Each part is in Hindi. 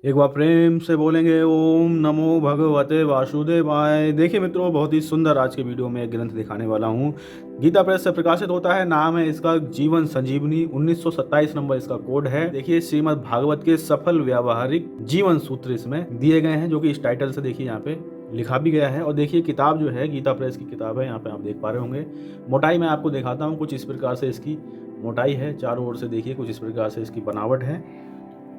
एक बार प्रेम से बोलेंगे ओम नमो भगवते वासुदेवाय। देखिए मित्रों, बहुत ही सुंदर आज के वीडियो में एक ग्रंथ दिखाने वाला हूँ। गीता प्रेस से प्रकाशित होता है। नाम है इसका जीवन संजीवनी। 1927 नंबर इसका कोड है। देखिए श्रीमद् भागवत के सफल व्यावहारिक जीवन सूत्र इसमें दिए गए हैं, जो कि इस टाइटल से देखिए यहाँ पे लिखा भी गया है। और देखिए किताब जो है गीता प्रेस की किताब है, यहाँ पे आप देख पा रहे होंगे। मोटाई मैं आपको दिखाता हूँ। कुछ इस प्रकार से इसकी मोटाई है, चारों ओर से देखिए कुछ इस प्रकार से इसकी बनावट है।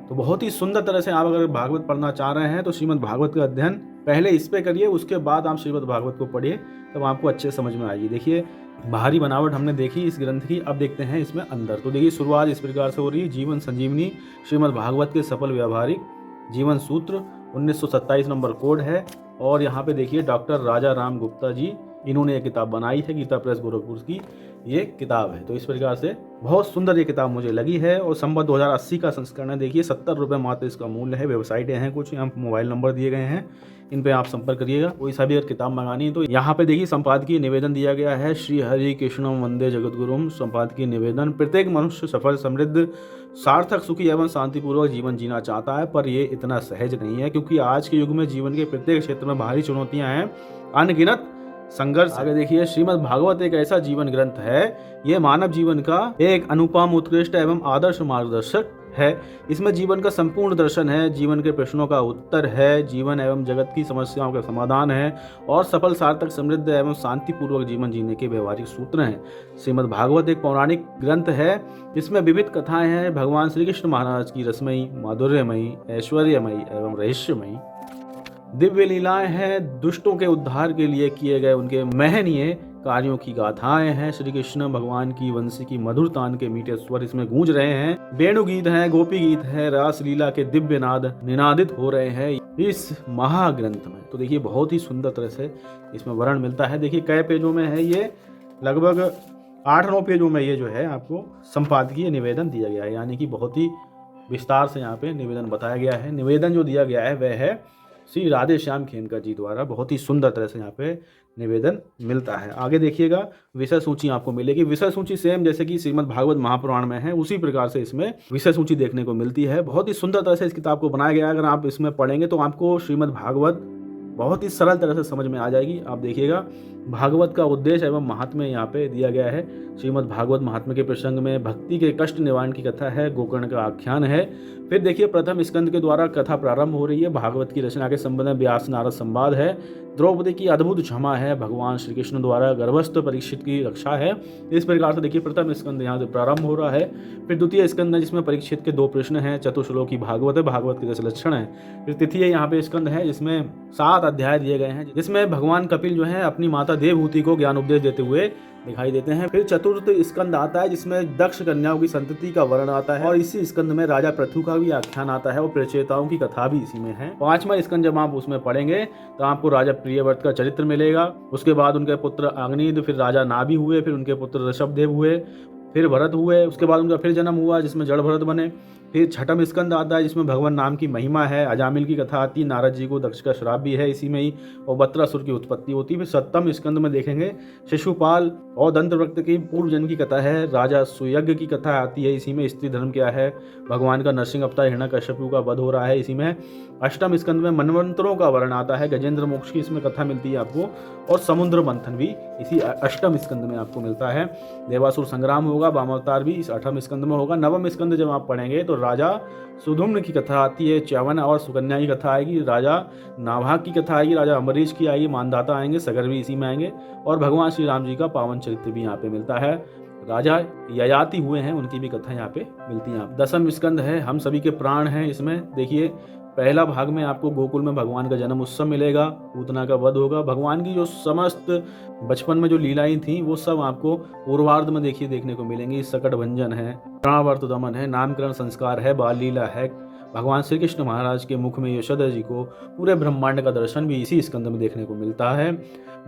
तो बहुत ही सुंदर तरह से आप अगर भागवत पढ़ना चाह रहे हैं तो श्रीमद् भागवत का अध्ययन पहले इस पे करिए, उसके बाद आप श्रीमद् भागवत को पढ़िए, तब आपको अच्छे समझ में आएगी। देखिए बाहरी बनावट हमने देखी इस ग्रंथ की, अब देखते हैं इसमें अंदर। तो देखिए शुरुआत इस प्रकार से हो रही है। जीवन संजीवनी श्रीमद् भागवत के सफल व्यावहारिक जीवन सूत्र, 1927 नंबर कोड है। और यहाँ पे देखिए डॉक्टर राजा राम गुप्ता जी, इन्होंने ये किताब बनाई है। गीता प्रेस गोरखपुर की ये किताब है। तो इस प्रकार से बहुत सुंदर ये किताब मुझे लगी है। और संवत 2080 का संस्करण है। देखिए 70 रुपये मात्र इसका मूल्य है। वेबसाइटें हैं कुछ, यहाँ मोबाइल नंबर दिए गए हैं, इन पे आप संपर्क करिएगा। कोई सा भी अगर किताब मंगानी है तो यहाँ पे देखिए संपादकीय निवेदन दिया गया है। श्री हरि कृष्णम वंदे जगतगुरुम। संपादकीय निवेदन: प्रत्येक मनुष्य सफल, समृद्ध, सार्थक, सुखी एवं शांतिपूर्वक जीवन जीना चाहता है, पर ये इतना सहज नहीं है, क्योंकि आज के युग में जीवन के प्रत्येक क्षेत्र में भारी चुनौतियां हैं, अनगिनत संघर्ष। आगे देखिए श्रीमद् भागवत एक ऐसा जीवन ग्रंथ है, ये मानव जीवन का एक अनुपम, उत्कृष्ट एवं आदर्श मार्गदर्शक है। इसमें जीवन का संपूर्ण दर्शन है, जीवन के प्रश्नों का उत्तर है, जीवन एवं जगत की समस्याओं का समाधान है, और सफल, सार्थक, समृद्ध एवं शांतिपूर्वक जीवन जीने के व्यवहारिक सूत्र हैं। श्रीमद् भागवत एक पौराणिक ग्रंथ है। इसमें विविध कथाएं हैं भगवान श्री कृष्ण महाराज की रसमयी, माधुर्यमयी, ऐश्वर्यमयी एवं रहस्यमयी। दिव्य लीलाएं हैं, दुष्टों के उद्धार के लिए किए गए उनके महनीय कार्यों की गाथाएं हैं। श्री कृष्ण भगवान की वंशी की मधुर तान के मीठे स्वर इसमें गूंज रहे हैं। वेणु गीत हैं, गोपी गीत हैं, रास लीला के दिव्य नाद निनादित हो रहे हैं इस महाग्रंथ में। तो देखिए बहुत ही सुंदर तरह से इसमें वर्णन मिलता है। देखिए कई पेजों में है ये, लगभग 8-9 पेजों में ये जो है आपको संपादकीय निवेदन दिया गया है, यानी कि बहुत ही विस्तार से यहाँ पे निवेदन बताया गया है। निवेदन जो दिया गया है वह है श्री राधे श्याम खेमका जी द्वारा। बहुत ही सुंदर तरह से यहाँ पे निवेदन मिलता है। आगे देखिएगा विषय सूची आपको मिलेगी। विषय सूची सेम जैसे कि श्रीमद् भागवत महापुराण में है, उसी प्रकार से इसमें विषय सूची देखने को मिलती है। बहुत ही सुंदर तरह से इस किताब को बनाया गया है। अगर आप इसमें पढ़ेंगे तो आपको श्रीमद् भागवत बहुत ही सरल तरह से समझ में आ जाएगी। आप देखिएगा भागवत का उद्देश्य एवं महात्म्य यहाँ पे दिया गया है। श्रीमद् भागवत महात्म्य के प्रसंग में भक्ति के कष्ट निवारण की कथा है, गोकर्ण का आख्यान है। फिर देखिए प्रथम स्कंद के द्वारा कथा प्रारंभ हो रही है। भागवत की रचना के संबंध में व्यास नारद संवाद है। द्रौपदी की अद्भुत क्षमा है। भगवान श्री कृष्ण द्वारा गर्भस्थ परीक्षित की रक्षा है। इस प्रकार से देखिए प्रथम स्कंद यहाँ से प्रारंभ हो रहा है। फिर द्वितीय स्कंद है जिसमें परीक्षित के 2 प्रश्न हैं। चतुश्लोकी भागवत है, भागवत के 10 लक्षण है। फिर तृतीय यहाँ पे स्कंद है जिसमें 7 अध्याय दिए गए हैं, जिसमें भगवान कपिल जो है अपनी माता देवहूति को ज्ञान उपदेश देते हुए दिखाई देते हैं। फिर चतुर्थ स्कंद आता है जिसमें दक्ष कन्याओं की संतति का वर्णन आता है, और इसी स्कंद में राजा पृथु का भी आख्यान आता है और प्रचेताओं की कथा भी इसी में है। 5वां स्कंद जब आप उसमें पढ़ेंगे तो आपको राजा प्रियव्रत का चरित्र मिलेगा। उसके बाद उनके पुत्र अग्निद, फिर राजा नाभि हुए, फिर उनके पुत्र ऋषभदेव हुए, फिर भरत हुए। उसके बाद उनका फिर जन्म हुआ जिसमें जड़ भरत बने। फिर छठम स्कंद आता है जिसमें भगवान नाम की महिमा है, अजामिल की कथा आती है, नारद जी को दक्ष का श्राप भी है इसी में ही, और बत्रासुर की उत्पत्ति होती है। फिर 7वें स्कंद में देखेंगे शिशुपाल और दंतवक्र की पूर्व जन्म की कथा है, राजा सुयज्ञ की कथा आती है इसी में, स्त्री धर्म क्या है, भगवान का नरसिंह अवतार हिरण्यकश्यप का वध हो रहा है इसी में। 8वें स्कंद में मनवंतरों का वर्णन आता है, गजेंद्र मोक्ष की इसमें कथा मिलती है आपको, और समुद्र मंथन भी इसी 8वें स्कंद में आपको मिलता है। देवासुर संग्राम होगा, वामावतार भी इस 8वें स्कंद में होगा। 9वां स्कंद जब आप पढ़ेंगे तो राजा सुधुम्न की कथा आती है, च्यवन और सुकन्या की कथा आएगी, राजा नाभाग की कथा आएगी, राजा अम्बरीश की आएगी, मानदाता आएंगे, सगर भी इसी में आएंगे, और भगवान श्री राम जी का पावन चरित्र भी यहाँ पे मिलता है। राजा ययाति हुए हैं उनकी भी कथा यहाँ पे मिलती है। 10वां स्कंद है हम सभी के प्राण हैं। इसमें देखिए पहला भाग में आपको गोकुल में भगवान का जन्म उत्सव मिलेगा, पूतना का वध होगा, भगवान की जो समस्त बचपन में जो लीलाएं थी वो सब आपको पूर्वार्ध में देखिए देखने को मिलेंगी। सकट भंजन है, प्राणावर्त दमन है, नामकरण संस्कार है, बाल लीला है। भगवान श्री कृष्ण महाराज के मुख में यशोदा जी को पूरे ब्रह्मांड का दर्शन भी इसी स्कंद में देखने को मिलता है।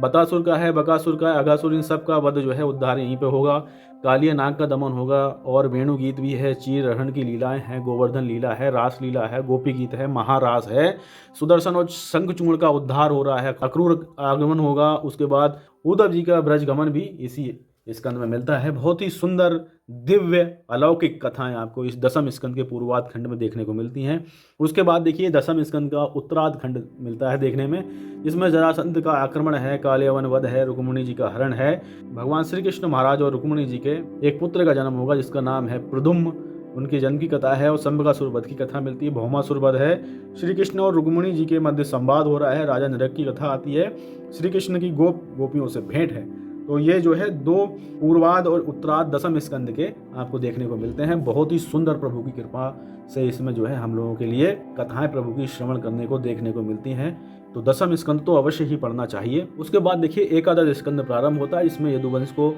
बतासुर का है, बकासुर का है, अगासुर, इन सब का वध जो है उद्धार यहीं पे होगा। कालिया नाग का दमन होगा, और वेणु गीत भी है, चीर रहन की लीलाएं हैं, गोवर्धन लीला है, रास लीला है, गोपी गीत है, महारास है, सुदर्शन और शंखचूर्ण का उद्धार हो रहा है, अक्रूर आगमन होगा। उसके बाद उद्धव जी का ब्रज गमन भी इसी स्कंद में मिलता है। बहुत ही सुंदर दिव्य अलौकिक कथाएं आपको इस दसम स्कंद के पूर्वार्ध खंड में देखने को मिलती हैं। उसके बाद देखिए दसम स्कंद का उत्तरार्ध खंड मिलता है देखने में, जिसमें जरासंध का आक्रमण है, कालयवन वध है, रुक्मिणी जी का हरण है। भगवान श्री कृष्ण महाराज और रुक्मिणी जी के एक पुत्र का जन्म होगा जिसका नाम है प्रद्युम्न, उनके जन्म की कथा है। और संबकासुर वध की कथा मिलती है, भौमासुर वध है। श्री कृष्ण और रुक्मिणी जी के मध्य संवाद हो रहा है, राजा नरक की कथा आती है, श्री कृष्ण की गोपियों से भेंट है। तो ये जो है दो पूर्वार्ध और उत्तरार्ध दसम स्कंद के आपको देखने को मिलते हैं। बहुत ही सुंदर प्रभु की कृपा से इसमें जो है हम लोगों के लिए कथाएं प्रभु की श्रवण करने को देखने को मिलती हैं। तो दसम स्कंद तो अवश्य ही पढ़ना चाहिए। उसके बाद देखिए एकादश स्कंद प्रारंभ होता है। इसमें यदुवंश को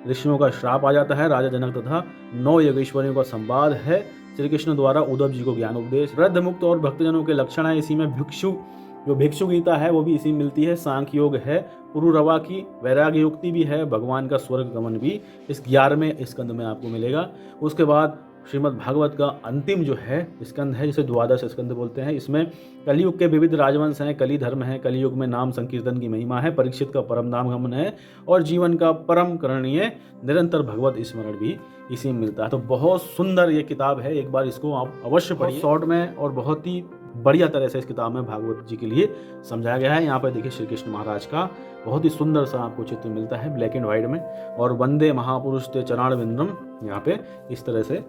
ऋषियों का श्राप आ जाता है, राजा जनक तथा 9 योगेश्वरियों का संवाद है। श्री कृष्ण द्वारा उद्धव जी को ज्ञान उपदेश, वृद्ध मुक्त और भक्तजनों के लक्षण है। इसी में भिक्षु गीता है वो भी इसी में मिलती है। सांख्य योग है, पुरुरवा की वैराग्य युक्ति भी है, भगवान का स्वर्ग गमन भी इस 11वें स्कंद में आपको मिलेगा। उसके बाद श्रीमद् भागवत का अंतिम जो है स्कंद है जिसे द्वादश स्कंद बोलते हैं। इसमें कलियुग के विविध राजवंश हैं, कली धर्म है, कलियुग में नाम संकीर्तन की महिमा है, परीक्षित का परम नाम गमन है और जीवन का परम करणीय निरंतर भगवत स्मरण भी इसी में मिलता है। तो बहुत सुंदर ये किताब है, एक बार इसको आप अवश्य पढ़िए। शॉर्ट में और बहुत ही बढ़िया तरह से इस किताब में भागवत जी के लिए समझाया गया है। यहाँ पर देखिए श्री कृष्ण महाराज का बहुत ही सुंदर सा आपको चित्र मिलता है ब्लैक एंड व्हाइट में, और वंदे महापुरुष ते चरण विंद्रम यहाँ पे इस तरह से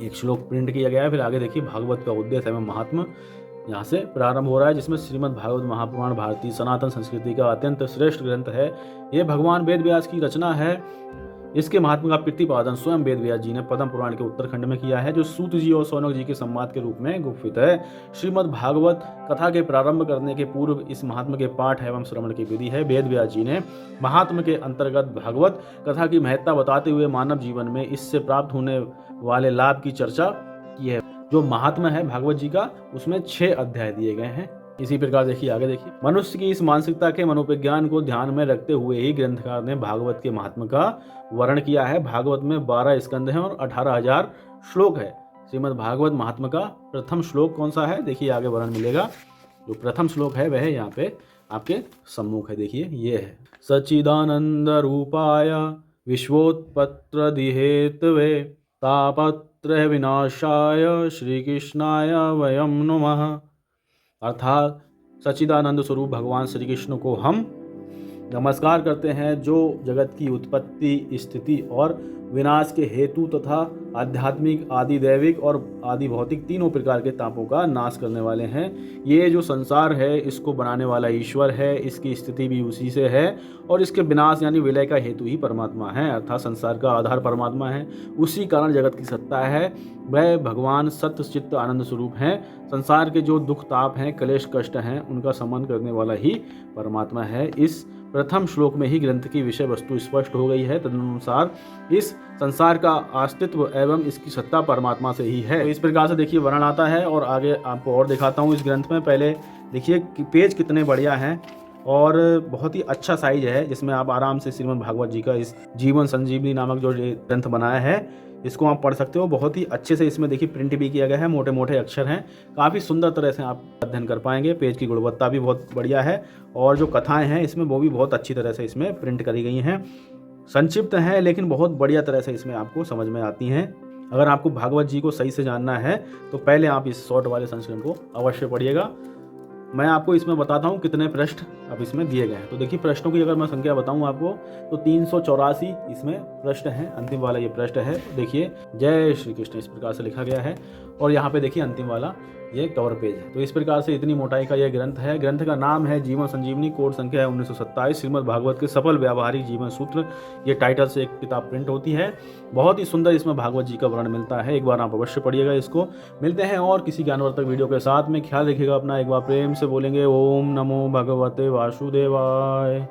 एक श्लोक प्रिंट किया गया है। फिर आगे देखिए भागवत का उद्देश्य एवं महात्मा यहाँ से प्रारंभ हो रहा है, जिसमें श्रीमद् भागवत महापुराण भारतीय सनातन संस्कृति का अत्यंत श्रेष्ठ ग्रंथ है। ये भगवान वेद व्यास की रचना है। इसके महात्मा का प्रतिपादन स्वयं वेद व्यास जी ने पद्म पुराण के उत्तरखंड में किया है, जो सूत जी और सौनक जी के संवाद के रूप में गुफित है। श्रीमद् भागवत कथा के प्रारंभ करने के पूर्व इस महात्मा के पाठ एवं श्रवण की विधि है। वेद व्यास जी ने महात्मा के अंतर्गत भागवत कथा की महत्ता बताते हुए मानव जीवन में इससे प्राप्त होने वाले लाभ की चर्चा की है। जो महात्मा है भागवत जी का उसमें 6 अध्याय दिए गए हैं। इसी प्रकार देखिए आगे देखिए, मनुष्य की इस मानसिकता के मनोविज्ञान को ध्यान में रखते हुए ही ग्रंथकार ने भागवत के महात्मा का वर्णन किया है। भागवत में 12 स्कंद हैं और 18,000 श्लोक है। श्रीमद् भागवत महात्मा का प्रथम श्लोक कौन सा है, देखिए आगे वर्णन मिलेगा। जो प्रथम श्लोक है वह यहाँ पे आपके सम्मुख है, देखिए ये है। सच्चिदानंद रूपाय विश्वोत्पत्र दिहेतवे तापत्र विनाशाय श्री कृष्णाय वयम नमः। अर्थात सच्चिदानंद स्वरूप भगवान श्री कृष्ण को हम नमस्कार करते हैं, जो जगत की उत्पत्ति, स्थिति और विनाश के हेतु तथा आध्यात्मिक, आदि दैविक और आदि भौतिक तीनों प्रकार के तापों का नाश करने वाले हैं। ये जो संसार है इसको बनाने वाला ईश्वर है, इसकी स्थिति भी उसी से है और इसके विनाश यानी विलय का हेतु ही परमात्मा है, अर्थात संसार का आधार परमात्मा है। उसी कारण जगत की सत्ता है, वह भगवान सत्य चित्त आनंद स्वरूप हैं। संसार के जो दुख ताप हैं, क्लेश कष्ट हैं, उनका शमन करने वाला ही परमात्मा है। इस प्रथम श्लोक में ही ग्रंथ की विषय वस्तु स्पष्ट हो गई है। तदनुसार इस संसार का अस्तित्व एवं इसकी सत्ता परमात्मा से ही है। तो इस प्रकार से देखिए वर्णन आता है और आगे आपको और दिखाता हूँ इस ग्रंथ में। पहले देखिए कि पेज कितने बढ़िया हैं और बहुत ही अच्छा साइज है, जिसमें आप आराम से श्रीमद् भागवत जी का इस जीवन संजीवनी नामक जो ग्रंथ बनाया है इसको आप पढ़ सकते हो। बहुत ही अच्छे से इसमें देखिए प्रिंट भी किया गया है, मोटे मोटे अक्षर हैं, काफ़ी सुंदर तरह से आप अध्ययन कर पाएंगे। पेज की गुणवत्ता भी बहुत बढ़िया है और जो कथाएं हैं इसमें वो भी बहुत अच्छी तरह से इसमें प्रिंट करी गई हैं। संक्षिप्त हैं लेकिन बहुत बढ़िया तरह से इसमें आपको समझ में आती हैं। अगर आपको भागवत जी को सही से जानना है तो पहले आप इस शॉर्ट वाले संस्करण को अवश्य पढ़िएगा। मैं आपको इसमें बताता हूँ कितने पृष्ठ अब इसमें दिए गए हैं। तो देखिए पृष्ठों की अगर मैं संख्या बताऊँ आपको तो 384 इसमें पृष्ठ हैं। अंतिम वाला ये पृष्ठ है, देखिए जय श्री कृष्ण इस प्रकार से लिखा गया है और यहाँ पे देखिए अंतिम वाला ये कवर पेज है। तो इस प्रकार से इतनी मोटाई का यह ग्रंथ है। ग्रंथ का नाम है जीवन संजीवनी, कोड संख्या है 1927, श्रीमद् भागवत के सफल व्यावहारिक जीवन सूत्र, ये टाइटल से एक किताब प्रिंट होती है। बहुत ही सुंदर इसमें भागवत जी का वर्णन मिलता है, एक बार आप अवश्य पढ़िएगा इसको। मिलते हैं और किसी ज्ञानवर्धक वीडियो के साथ में, ख्याल रखिएगा अपना, एक बार प्रेम से बोलेंगे ओम नमो भगवते वासुदेवाय।